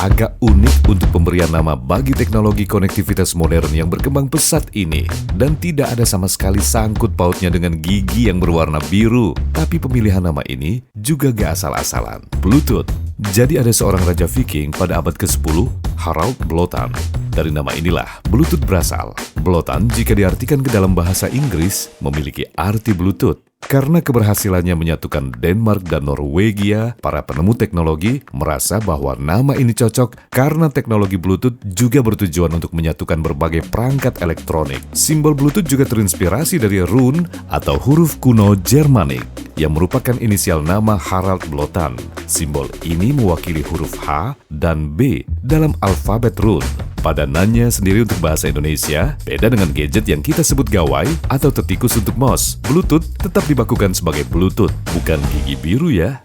agak unik untuk pemberian nama bagi teknologi konektivitas modern yang berkembang pesat ini. Dan tidak ada sama sekali sangkut pautnya dengan gigi yang berwarna biru. Tapi pemilihan nama ini juga gak asal-asalan. Bluetooth. Jadi ada seorang raja Viking pada abad ke-10, Harald Blåtand. Dari nama inilah Bluetooth berasal. Blåtand jika diartikan ke dalam bahasa Inggris memiliki arti Bluetooth. Karena keberhasilannya menyatukan Denmark dan Norwegia, para penemu teknologi merasa bahwa nama ini cocok karena teknologi Bluetooth juga bertujuan untuk menyatukan berbagai perangkat elektronik. Simbol Bluetooth juga terinspirasi dari rune atau huruf kuno Jermanik yang merupakan inisial nama Harald Blåtand. Simbol ini mewakili huruf H dan B dalam alfabet rune. Padanannya sendiri untuk bahasa Indonesia, beda dengan gadget yang kita sebut gawai atau tetikus untuk mouse. Bluetooth tetap dibakukan sebagai Bluetooth, bukan gigi biru ya.